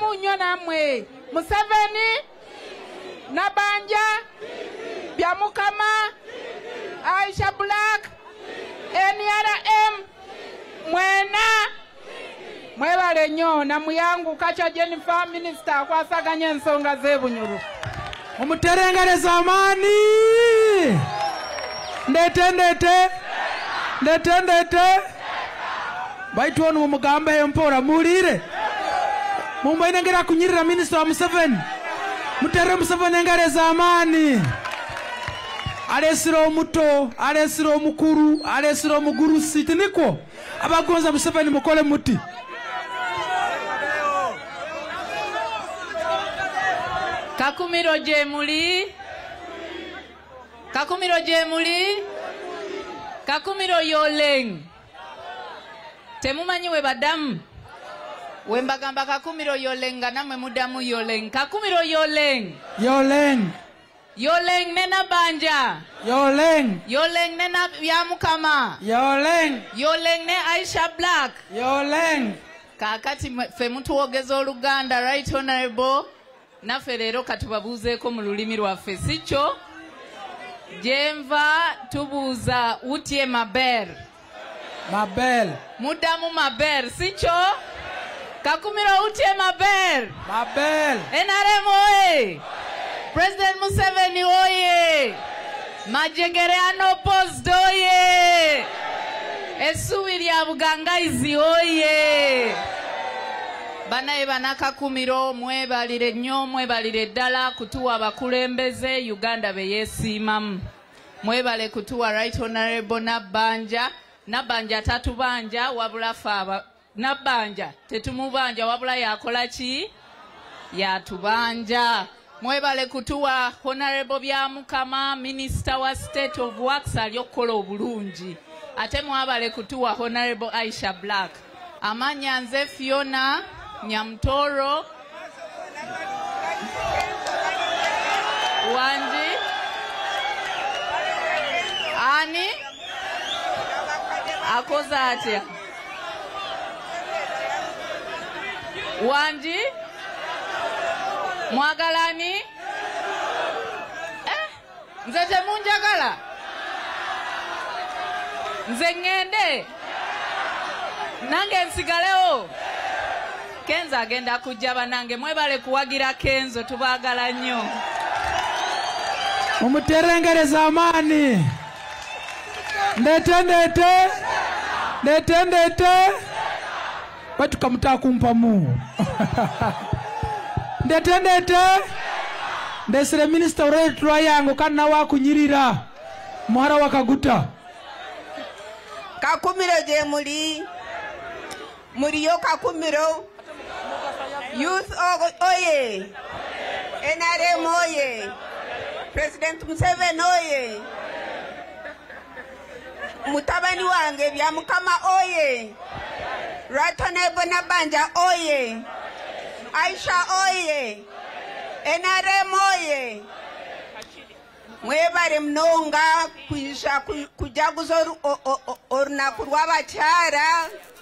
munyo namwe Museveni Nabanja Byamukama Aisha Black NRM mwena mwebale nnyo namuyangu Kacha Jennifer Minister kwasaganya ensonga z'ebunyuru Omuterengereza amani ndete baitu ono mugamba empora mulire mumbaine ngira kunyirira Minister wa Museveni mutere Museveni engereza amani alesira omuto alesira omukuru alesira omugurusi tiniko abagonza Museveni mukole muti Kakumiro Jemuli Kakumiro Yoleng Temumanyi we badamu Wembagamba Kakumiro Yolenga namwe mudamu Yoleng Kakumiro Yoleng nena Banja Yoleng nena Byamukama Yoleng ne Aisha Black kakati fe mutuwogeza oluganda right honorable naffe leero katubabuuzeeko mu lulimi lwaffe sikyo jenva tubuuza utye Mabel muddamu Mabel sikyo Kakumiro utye Mabel NRM oye President Museveni oye Majengere unopposed oye Essubi lya Bugangaizi oye Banaye banakakumiro mwebalire nnyo mwebalire ddala kutuwa abakulembeze Uganda be yeesiimamu mwebale kutuwa right honorable Nabanja tatubanja wabula faaba Nabanja tetumubanja wabula yakola ki yatubanja mwebale kutuwa honorable Byamukama Minister wa State of Works alyokola obulungi ate mwabale kutuwa honorable Aisha Black amanya nze Fiona Nyamtoro Wanji Ani akoza atya Wanji mwagalani nze temunjagala nze ngende nange nsigalewo Kenzo agenda kujja banange mwebale kuwagira Kenzo tubaagala nnyo Omuterengereza amani ndete baitu kamutakumpamu ndete ndesire Minister uretwa yango kana wakunyirira muhara wakaguta Kakumiro Jemuli Muriyo Kakumiro Youth oye NRM oye President Museveni oye mutabani wange Byamukama oye Right Honorable Nabanja oye Aisha oye NRM oye mwebale mnonga kujaguza olunaku lw'abakyala